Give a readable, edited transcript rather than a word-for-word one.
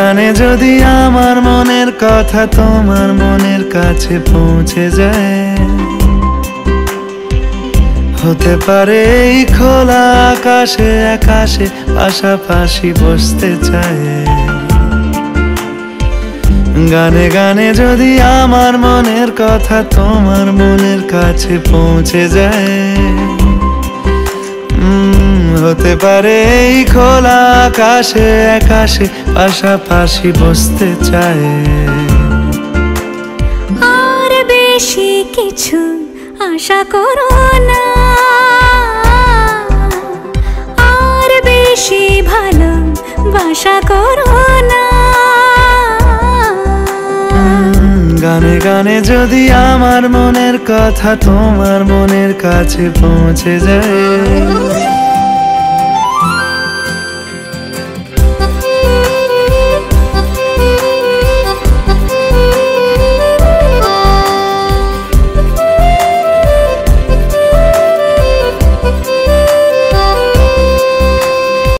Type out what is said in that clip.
গানে যদি আমার মনের কথা তোমার মনের কাছে পৌঁছে যায়, হতে পারে এই খোলা আকাশে আকাশে পাশাপাশি বসতে চায়। গানে গানে যদি আমার মনের কথা তোমার মনের কাছে পৌঁছে যায়, হতে পারে এই খোলা আকাশে আকাশে পাশাপাশি বসতে চায়। আর বেশি কিছু আশা করো না, আর বেশি ভালোবাসা করো না। গানে গানে যদি আমার মনের কথা তোমার মনের কাছে পৌঁছে যায়,